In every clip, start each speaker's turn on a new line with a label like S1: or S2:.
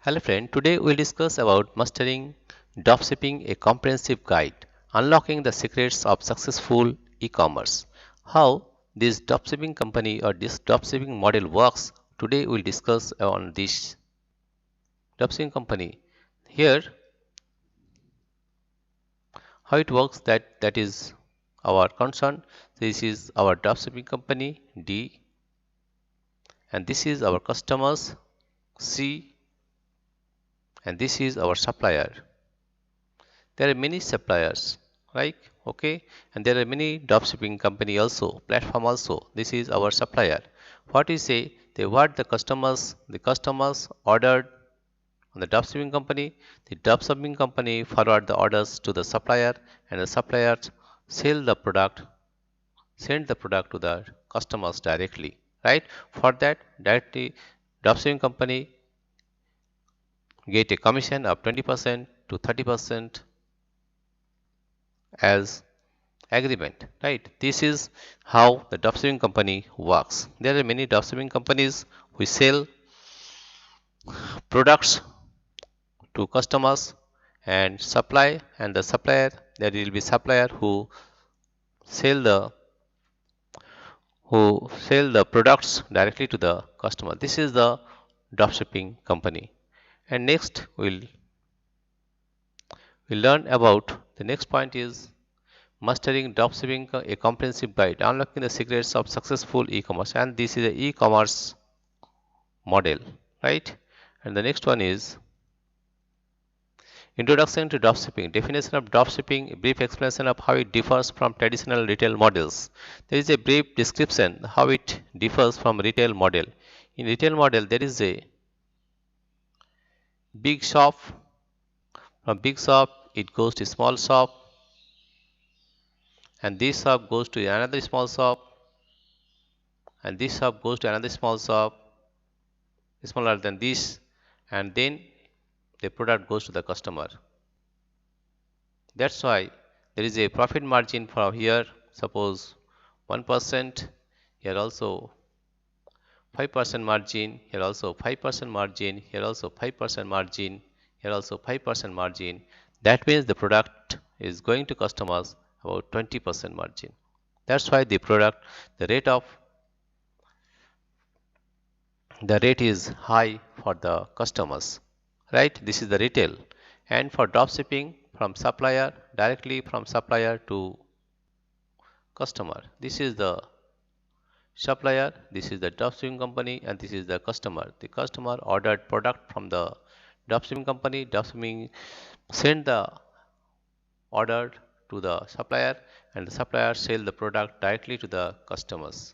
S1: Hello friend, today we'll discuss about mastering dropshipping, a comprehensive guide, unlocking the secrets of successful e-commerce. How this dropshipping company or this dropshipping model works. Today we'll discuss on this dropshipping company. Here, how it works that is our concern. This is our dropshipping company D, and this is our customers C, and this is our supplier. There are many suppliers, right? Okay, and there are many dropshipping company also, platform also. This is our supplier. What we say, they what the customers ordered on the dropshipping company. The dropshipping company forward the orders to the supplier, and the suppliers sell the product, send the product to the customers directly, right? For that, directly dropshipping company get a commission of 20% to 30% as agreement, right? This is how the dropshipping company works. There are many dropshipping companies who sell products to customers and supply, and the supplier, there will be supplier sell the who sell the products directly to the customer. This is the dropshipping company. And next we'll learn about the next point is mastering dropshipping, a comprehensive guide, unlocking the secrets of successful e-commerce. And this is a e-commerce model, right? And the next one is introduction to dropshipping, definition of dropshipping, a brief explanation of how it differs from traditional retail models. There is a brief description how it differs from retail model. In retail model, there is a big shop. From big shop, it goes to small shop, and this shop goes to another small shop, and this shop goes to another small shop, smaller than this, and then the product goes to the customer. That's why there is a profit margin from here, suppose 1%, here also 5% margin, here also 5% margin, here also 5% margin, here also 5% margin. That means the product is going to customers about 20% margin. That's why the rate is high for the customers, right? This is the retail. And for drop shipping, from supplier, directly from supplier to customer, this is the supplier, this is the dropshipping company, and this is the customer. The customer ordered product from the dropshipping company. Dropshipping send the order to the supplier, and the supplier sell the product directly to the customers.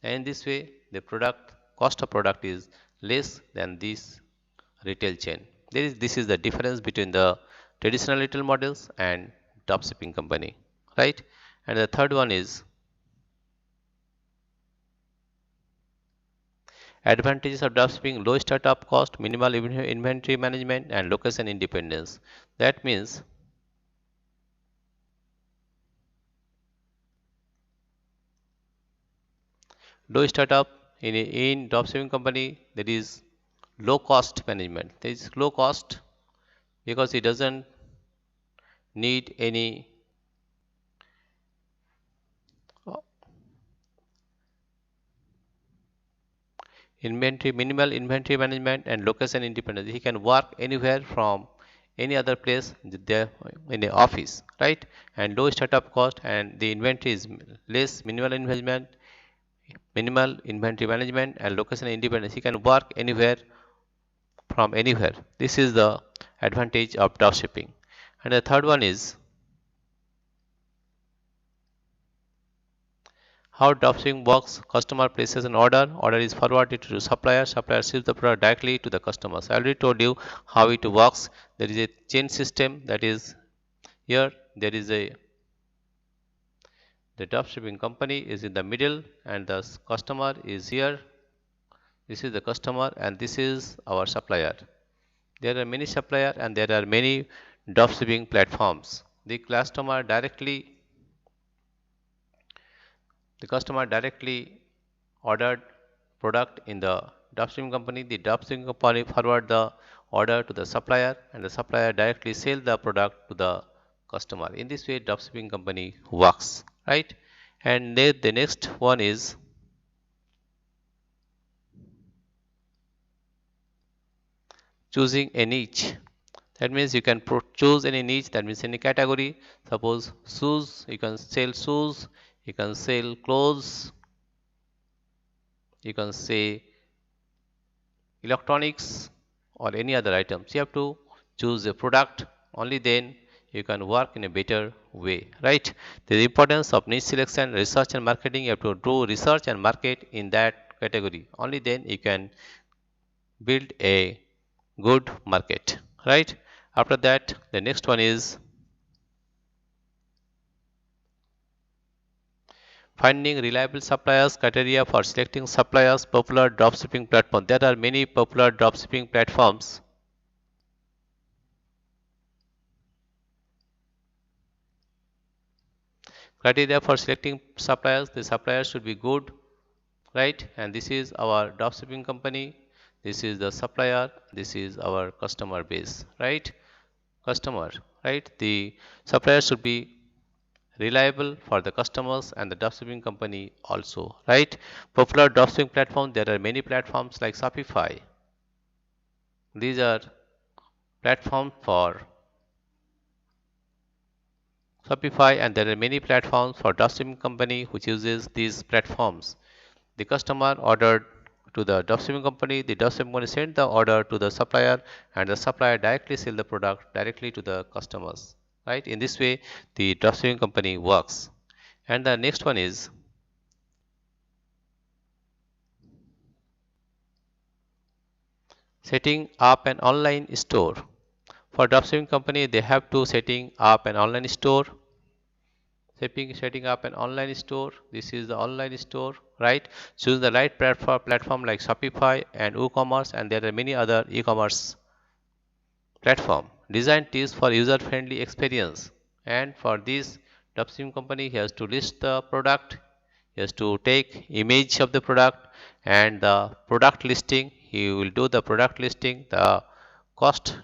S1: And in this way, the product cost of product is less than this retail chain. This is the difference between the traditional retail models and dropshipping company, right? And the third one is advantages of dropshipping: low startup cost, minimal inventory management, and location independence. That means low startup in dropshipping company, there is low cost management. There is low cost because it doesn't need any minimal inventory management and location independence. He can work anywhere from any other place there in the office, right? And low startup cost, and the inventory is less, minimal inventory management and location independence. He can work anywhere from anywhere. This is the advantage of dropshipping. And the third one is how dropshipping works. Customer places an order is forwarded to supplier ships the product directly to the customers. I already told you how it works. There is a chain system, that is here there is a the dropshipping company is in the middle, and the customer is here. This is the customer, and this is our supplier. There are many suppliers, and there are many dropshipping platforms. The customer directly ordered product in the dropshipping company. The dropshipping company forward the order to the supplier and the supplier directly sell the product to the customer. In this way dropshipping company works, right? And the next one is choosing a niche. That means you can choose any niche, that means any category. Suppose shoes, you can sell shoes, you can sell clothes, you can say electronics or any other items. You have to choose a product, only then you can work in a better way, right? The importance of niche selection, research and marketing. You have to do research and market in that category. Only then you can build a good market, right? After that, the next one is finding reliable suppliers. Criteria for selecting suppliers. Popular dropshipping platform. There are many popular dropshipping platforms. Criteria for selecting suppliers. The suppliers should be good, right? And this is our dropshipping company. This is the supplier. This is our customer base, right? Customer, right? The supplier should be reliable for the customers and the dropshipping company also, right? Popular dropshipping platform. There are many platforms like Shopify. These are platforms for Shopify, and there are many platforms for dropshipping company which uses these platforms. The customer ordered to the dropshipping company, the dropshipping company sent the order to the supplier, and the supplier directly sell the product directly to the customers. Right? In this way, the dropshipping company works. And the next one is setting up an online store. For dropshipping company, they have to setting up an online store. Setting up an online store. This is the online store, right? Choose the right platform like Shopify and WooCommerce, and there are many other e-commerce platform. Design tips for user-friendly experience. And for this, dropshipping company has to list the product. He has to take image of the product and the product listing. He will do the product listing, the cost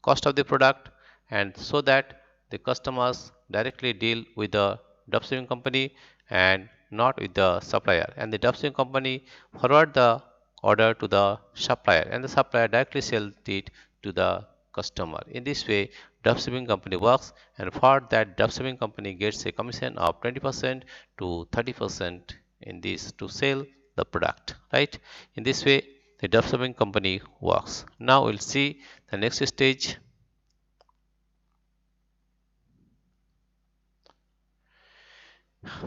S1: cost of the product, and so that the customers directly deal with the dropshipping company and not with the supplier, and the dropshipping company forward the order to the supplier and the supplier directly sells it to the customer. In this way dropshipping company works, and for that dropshipping company gets a commission of 20% to 30% in this to sell the product, right? In this way the dropshipping company works. Now we'll see the next stage,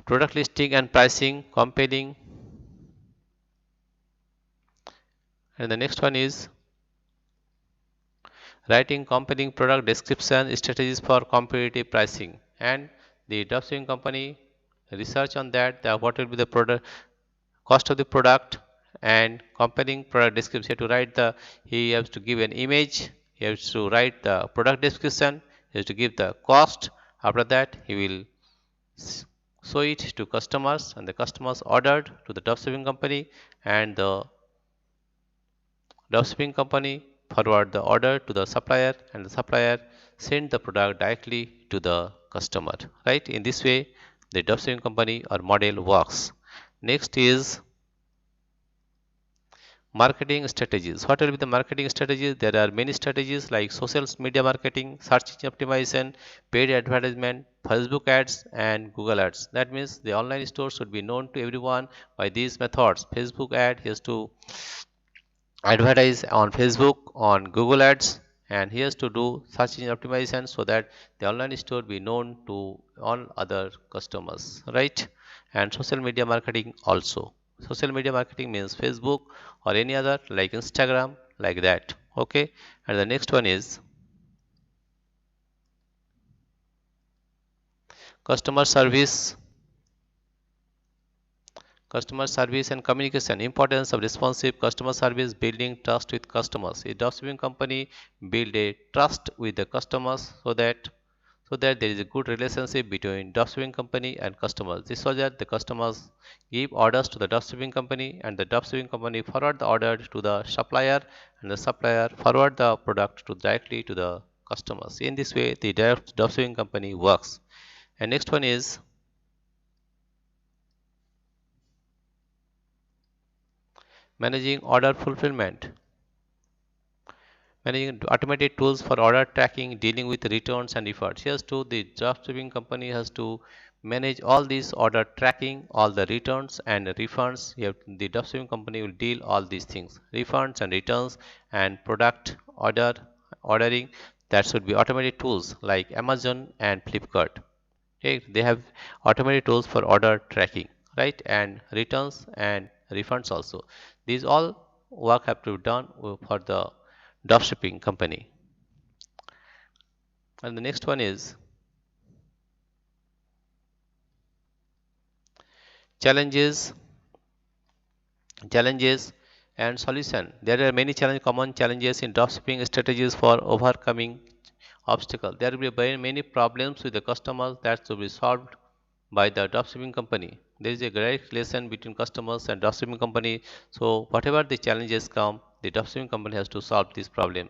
S1: product listing and pricing compelling. And the next one is writing compelling product description strategies for competitive pricing. And the dropshipping company research on that, what will be the product cost of the product and compelling product description. To write the, he has to give an image, he has to write the product description, he has to give the cost. After that he will show it to customers, and the customers ordered to the dropshipping company, and the dropshipping company forward the order to the supplier, and the supplier send the product directly to the customer, right? In this way the dropshipping company or model works. Next is marketing strategies. What will be the marketing strategies? There are many strategies like social media marketing, search engine optimization, paid advertisement, Facebook ads, and Google ads. That means the online store should be known to everyone by these methods. Facebook ad, he has to advertise on Facebook, on Google ads, and he has to do search engine optimization so that the online store be known to all other customers, right? And social media marketing also. Social media marketing means Facebook or any other like Instagram, like that, okay? And the next one is customer service. Customer service and communication. Importance of responsive customer service, building trust with customers. A dropshipping company build a trust with the customers so that there is a good relationship between dropshipping company and customers. This so that the customers give orders to the dropshipping company and the dropshipping company forward the order to the supplier and the supplier forward the product to directly to the customers. In this way, the dropshipping company works. And next one is managing order fulfillment. Managing automated tools for order tracking, dealing with returns and refunds. Here's to the dropshipping company has to manage all these order tracking, all the returns and refunds. The dropshipping company will deal all these things, refunds and returns and product ordering. That should be automated tools like Amazon and Flipkart. Okay, they have automated tools for order tracking, right, and returns and refunds also. These all work have to be done for the dropshipping company. And the next one is challenges, challenges and solution. There are many common challenges in dropshipping strategies for overcoming obstacle. There will be very many problems with the customers that should be solved by the dropshipping company. There is a direct relation between customers and dropshipping company. So whatever the challenges come, the dropshipping company has to solve this problem,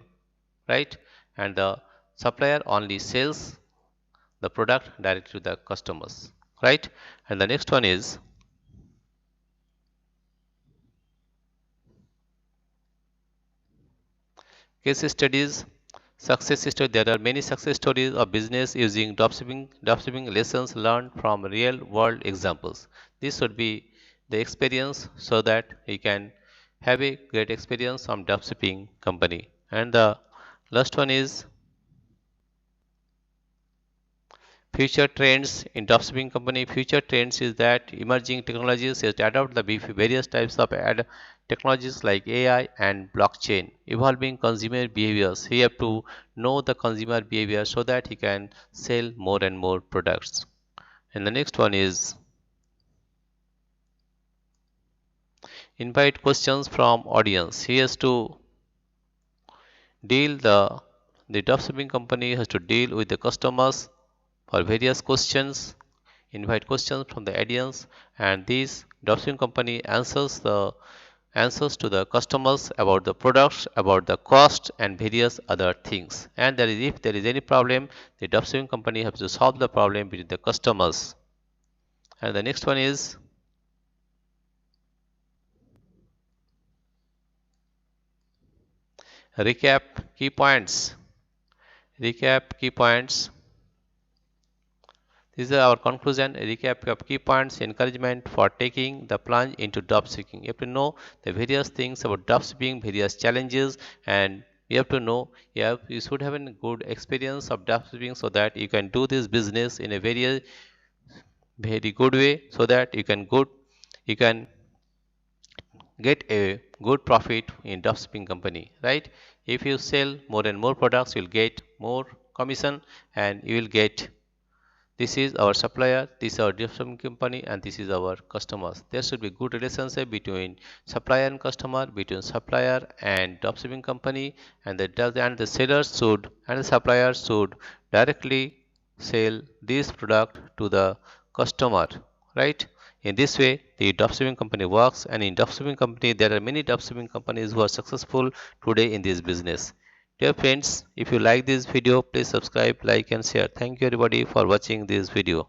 S1: right? And the supplier only sells the product directly to the customers, right? And the next one is case studies, success story. There are many success stories of business using dropshipping lessons learned from real world examples. This should be the experience so that you can have a great experience from dropshipping company. And the last one is future trends in dropshipping company. Future trends is that emerging technologies is to adopt the various types of technologies like AI and blockchain. Evolving consumer behaviors. He have to know the consumer behavior so that he can sell more and more products. And the next one is invite questions from audience. He has to deal the dropshipping company has to deal with the customers for various questions, invite questions from the audience, and this dropshipping company answers to the customers about the products, about the cost, and various other things. And there is, if there is any problem, the dropshipping company has to solve the problem with the customers. And the next one is recap key points. Recap key points. This is our conclusion, a recap of key points, encouragement for taking the plunge into dropshipping. You have to know the various things about dropshipping, various challenges, and you have to know you should have a good experience of dropshipping so that you can do this business in a very good way so that you can get a good profit in dropshipping company, right? If you sell more and more products, you'll get more commission and you will get this is our supplier, this is our distribution company, and this is our customers. There should be good relationship between supplier and customer, between supplier and dropshipping company, and the sellers should and the suppliers should directly sell this product to the customer, right? In this way, the dropshipping company works, and in dropshipping company, there are many dropshipping companies who are successful today in this business. Dear friends, if you like this video, please subscribe, like and share. Thank you everybody for watching this video.